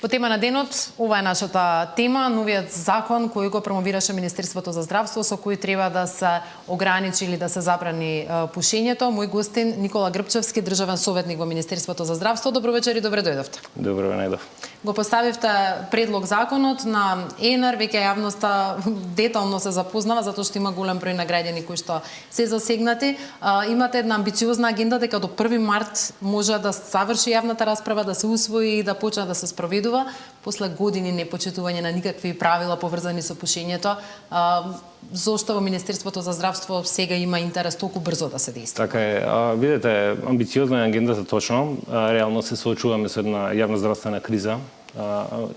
По тема на денот, ова е нашата тема, новиот закон кој го промовираше Министерството за здравство, со кој треба да се ограничи или да се забрани пушењето. Мој гостин Никола Грбчевски, државен советник во Министерството за здравство. Добро вечер и добре дојдовте. Добро најдов. Го поставивте предлог законот на ЕНР, веќе јавноста детално се запознава затоа што има голем број на граѓани кои што се засегнати. Имате една амбициозна агенда дека до 1 март може да заврши јавната расправа, да се усвои и да почне да се спроведува после години непочитување на никакви правила поврзани со пушењето. Зошто во Министерството за здравство сега има интерес толку брзо да се действа? Така е. Видете, амбициозна е агендата точно. Реално се соочуваме со една јавна здравствена криза.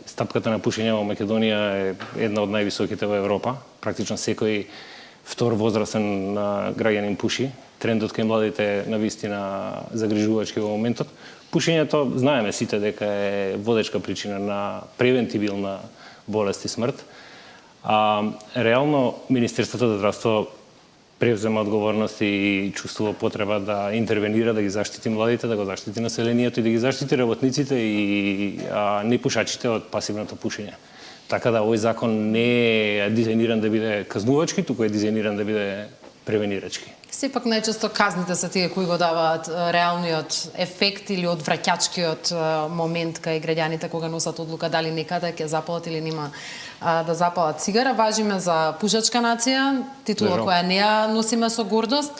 Стапката на пушење во Македонија е една од највисоките во Европа. Практично секој втор возрастен граѓанин пуши. Трендот кај младите е навистина загрижувачки во моментот. Пушењето, знаеме сите дека е водечка причина на превентивилна болест и смрт. Реално, Министерството за здравство превзема одговорност и чувствува потреба да интервенира, да ги заштити младите, да го заштити населението и да ги заштити работниците и непушачите од пасивното пушење. Така да овој закон не е дизајниран да биде казнувачки, туку е дизајниран да биде превенирачки. Сепак најчесто казните се тие кои го даваат реалниот ефект или одвраќачкиот момент кај граѓаните кога носат одлука дали некаде ќе запалат или нема да запалат цигара. Важиме за пушачка нација, титула која не ја носиме со гордост.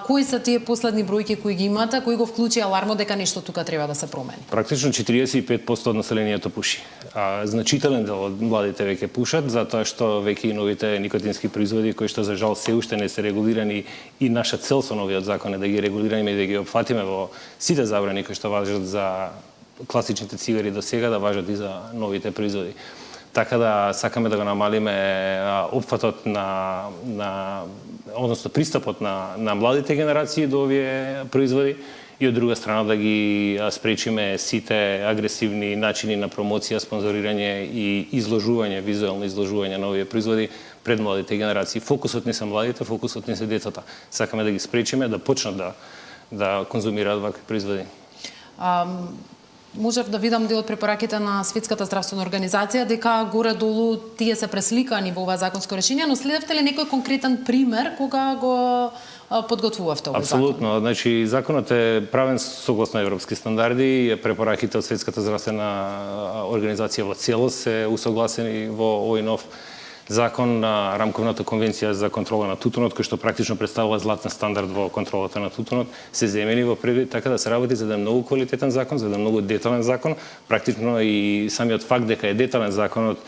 Кои се тие последни бројки кои ги имате, кои го вклучи алармот дека нешто тука треба да се промени? Практично 45% од населението пуши. Значителен дел од младите веќе пушат, затоа што веќе и новите никотински производи кои што за жал се уште не се регулирани и наша цел со новиот закон е да ги регулираме и да ги опфатиме во сите забрани кои што важат за класичните цигари до сега, да важат и за новите производи. Така да сакаме да го намалиме опфатот односно пристапот на младите генерации до овие производи и од друга страна да ги спречиме сите агресивни начини на промоција, спонзорирање и изложување, визуелно изложување на овие производи пред младите генерации. Фокусот не се младите, фокусот не се децата. Сакаме да ги спречиме да почнат да конзумираат вакви производи. Можев да видам дел од препораките на Светската здравствена организација дека горе-долу тие се пресликани во ова законско решение, но следевте ли некој конкретен пример кога го подготвувавте овој закон? Апсолутно. Значи, законот е правен согласно европски стандарди и препораките од Светската здравствена организација во целост се усогласени во овој нов закон на рамковната конвенција за контрола на тутунот, кој што практично представува златен стандард во контролата на тутунот, се земени во предвид, така да се работи за да е многу квалитетен закон, за да е многу детален закон. Практично и самиот факт дека е детален законот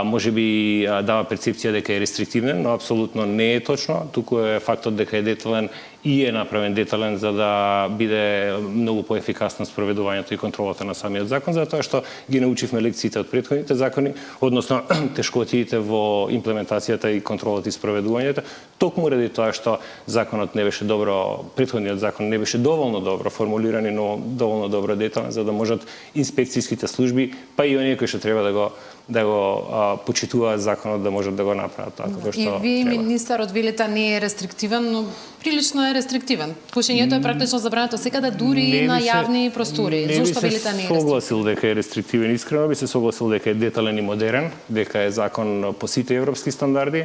може би дава перцепција дека е рестриктивен, но апсолутно не е точно. Туку е фактот дека е детален и е направен детален за да биде многу поефикасно спроведувањето и контролата на самиот закон, затоа што ги научивме лекциите од претходните закони, односно тешкотиите во имплементацијата и контролата и спроведувањето, токму ради тоа што законот не беше добро, претходниот закон не беше доволно добро формулиран, но доволно добро детален за да можат инспекцијските служби, па и оние кои што треба да го почитуваат законот да можат да го направат така како што и вие, министерот, велите не е рестриктивен, но прилично е рестриктивен. Пушењето е практично забрането секаде, дури и на јавни простори. Зошто велите не е рестриктивен? Не би се согласил дека е рестриктивен, искрено би се согласил дека е детален и модерен, дека е закон по сите европски стандарди.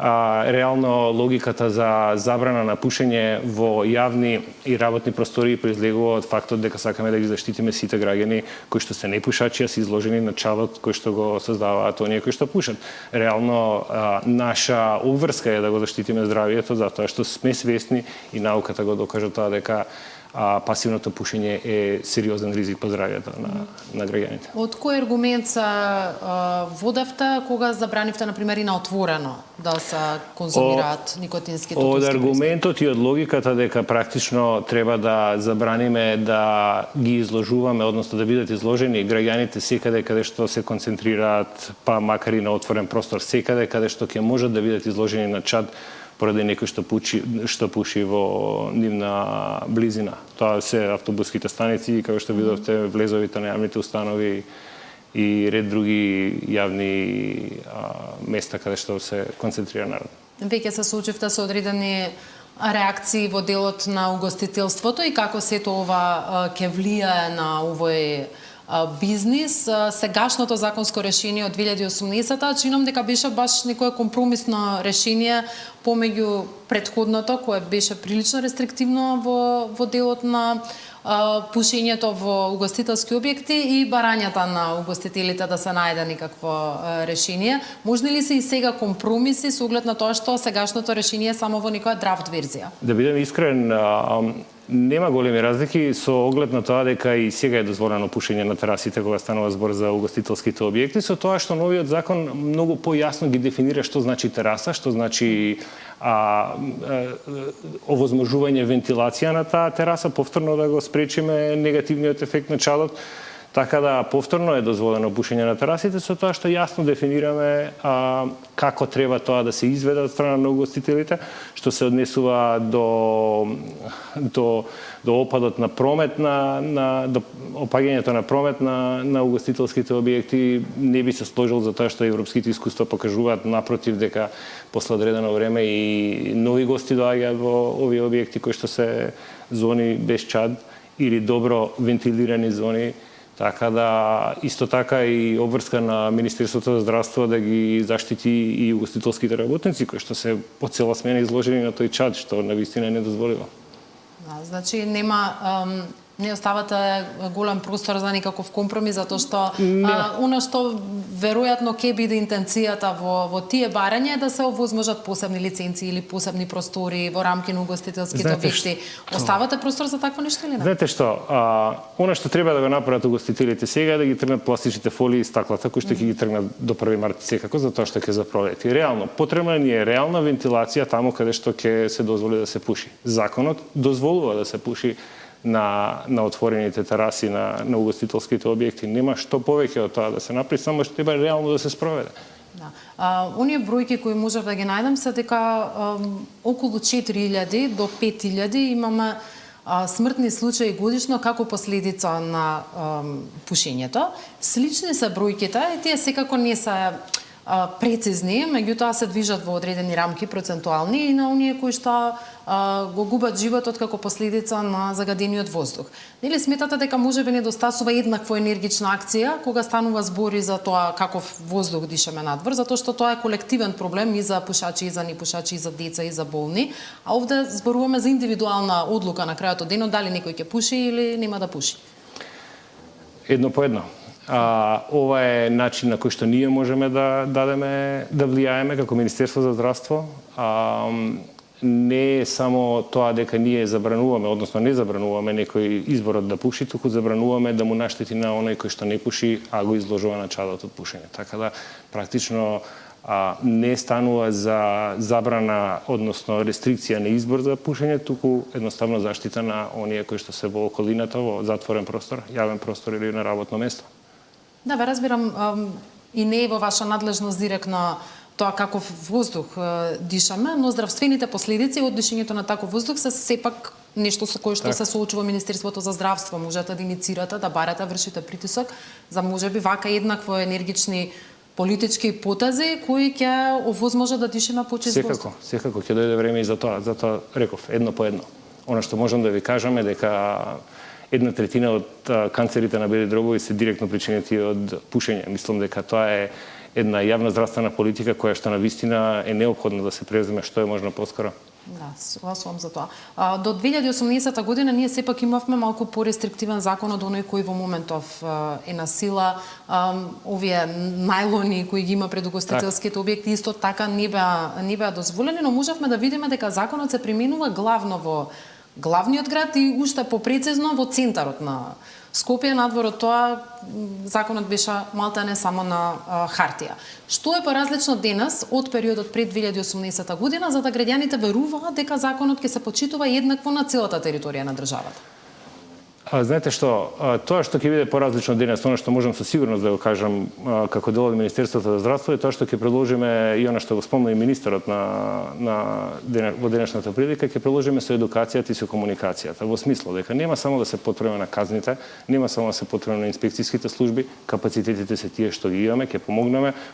Реално логиката за забрана на пушење во јавни и работни простори произлегува од фактот дека сакаме да ги заштитиме сите граѓани кои што се непушачи, а се изложени на чадот кој што го создаваат оние кои што пушат. Реално наша обврска е да го заштитиме здравието, затоа што сме свесни и науката го докажа тоа дека пасивното пушење е сериозен ризик по здравието на граѓаните. Од кој аргумент се водевте кога забранивте, например, и на отворено да се конзумираат никотински тутунски производи? Од аргументот и од логиката дека практично треба да забраниме да ги изложуваме, односно да бидат изложени граѓаните секаде каде што се концентрираат, па макар и на отворен простор, секаде каде што ќе можат да бидат изложени на чад поради некој што пуши во нивна близина. Тоа се автобуските станици, како што видовте, влезовите на јавните установи и ред други јавни места каде што се концентрира народ. Веќе се соочивте со одредени реакции во делот на угостителството и како сето ова ќе влијае на овој бизнис. Сегашното законско решение од 2018-та чинам дека беше баш некое компромисно решение помеѓу претходното, кое беше прилично рестриктивно во делот на пушењето во угостителски објекти и барањата на угостителите да се најде никакво решение. Можни ли се и сега компромиси со оглед на тоа што сегашното решение е само во некоја драфт верзија? Да бидем искрен, нема големи разлики со оглед на тоа дека и сега е дозволено пушење на терасите кога станува збор за угостителските објекти, со тоа што новиот закон многу појасно ги дефинира што значи тераса, што значи овозможување вентилација на таа тераса, повторно да го спречиме негативниот ефект на чадот. Така да повторно е дозволено пушење на терасите со тоа што јасно дефинираме како треба тоа да се изведе од страна на угостителите, што се однесува до опадот на промет до опаѓањето на промет на угостителските објекти. Не би се сложил за тоа што европските искуства покажуваат, напротив, дека после одредено време и нови гости доаѓаат во овие објекти кои што се зони без чад или добро вентилирани зони. Така да, исто така и обврска на Министерството за здравство да ги заштити и угостителските работници кои што се по цела смена изложени на тој чад, што навистина е недозволиво. Да, значи не оставате голем простор за никаков компромис, затоа што она што веројатно ќе биде интенцијата во тие барања е да се овозможат посебни лиценци или посебни простори во рамки на угостителските објекти. Оставате простор за такво нешто или не? Знаете што, она што треба да го направат угостителите сега е да ги тргнат пластичните фолии и стаклата кои што ќе ги тргнат до 1 март секако, затоа што ќе запролети. Реално, потребна ни е реална вентилација таму каде што ќе се дозволи да се пуши. Законот дозволува да се пуши на отворените тераси на угостителските објекти. Нема што повеќе од тоа да се направи, само што треба реално да се спроведе. Да. Оние бројки кои можев да ги најдам се дека околу 4000 до 5000 имаме смртни случаи годишно како последица на пушењето. Слични се бројките и тие секако не се прецизни, меѓутоа се движат во одредени рамки процентуални и на оние кои што го губат животот како последица на загадениот воздух. Нели сметате дека можеби недостасува еднакво енергична акција кога станува збори за тоа каков воздух дишаме надвор, затоа што тоа е колективен проблем и за пушачи, и за непушачи, и за деца, и за болни, а овде зборуваме за индивидуална одлука на крајот од денот дали некој ќе пуши или нема да пуши. Едно по едно. Ова е начин на кој што ние можеме да влијаеме како Министерство за здравство. Не е само тоа дека ние забрануваме, односно не забрануваме некој изборот да пуши, туку забрануваме да му наштети на оној кој што не пуши, а го изложува на чадот од пушење. Така да практично не станува за забрана, односно рестрикција на избор за пушење, туку едноставно заштита на оние кои што се во околината, во затворен простор, јавен простор или на работно место. Да, ве разбирам, и не е во ваша надлежност директно тоа каков воздух дишаме, но здравствените последици од дишењето на таков воздух се сепак нешто со кое што се соочува Министерството за здравство. Можете да иницирате, да барате, вршите притисок за можеби вака еднакво енергични политички потези кои ќе овозможат да дишеме почист воздух. Секако ќе дојде време и за тоа. Затоа реков едно по едно. Она што можам да ви кажам е дека 1/3 од канцерите на бели дробови се директно причинети од пушење. Мислам дека тоа е една јавна здравствена политика која што навистина е неопходно да се преземе што е можно поскоро. Да, согласувам за тоа. До 2018 година ние сепак имавме малку порестриктивен закон од оној кој во моментов е на сила. Овие најлони кои ги има пред угостителските објекти исто така не беа дозволени, но можевме да видиме дека законот се применува главно во главниот град и уште попрецизно во центарот на Скопје. Надвор од тоа законот беше малтане само на хартија. Што е поразлично денес од периодот пред 2018 година за да граѓаните веруваат дека законот ќе се почитува еднакво на целата територија на државата? Знаете што, тоа што ќе биде поразлично денес, она што можам со сигурност да го кажам како дел од Министерството за здравство е тоа што ќе продолжиме и она што го спомна и министерот во денешната прилика, ќе продолжиме со едукацијата и со комуникацијата, во смисло дека нема само да се потпреме на казните, нема само да се потпреме на инспекцијските служби, капацитетите се тие што ги имаме, ќе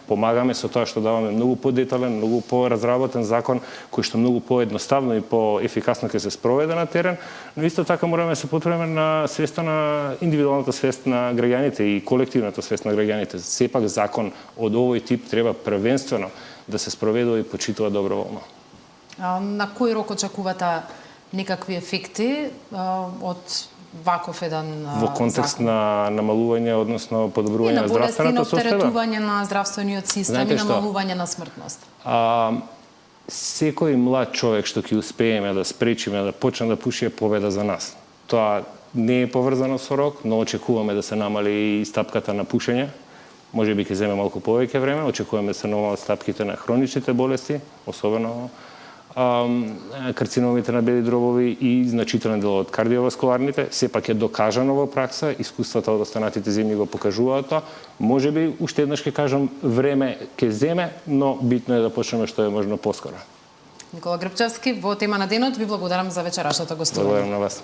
помагаме со тоа што даваме многу подетален, многу поразработен закон кој што многу поедноставно и поефикасно ќе се спроведе на терен, но исто така мораме да се потпреме на свеста на индивидуалната свест на граѓаните и колективната свест на граѓаните. Сепак закон од овој тип треба првенствено да се спроведува и почитува доброволно. На кој рок очекувате некакви ефекти од ваков еден Во контекст на намалување, односно подобрување на здравствената состојба? И на состојба? на здравствениот систем Знаете и што? намалување на смртност. Секој млад човек што ќе успееме да спречиме да почне да пуши е победа за нас. Тоа не е поврзано со рок, но очекуваме да се намали и стапката на пушење. Може би ќе земе малку повеќе време, очекуваме да се намалат стапките на хроничните болести, особено карциномите на бели дробови и значителен дел од кардиоваскуларните. Сепак е докажано во пракса, искуствата од останатите земји го покажуваат тоа. Може би, уште еднаш ќе кажам, време ќе земе, но битно е да почнеме што е можно поскоро. Никола Грбчевски, во тема на денот, ви благодарам за вечерашното гостување. Благодарам на вас.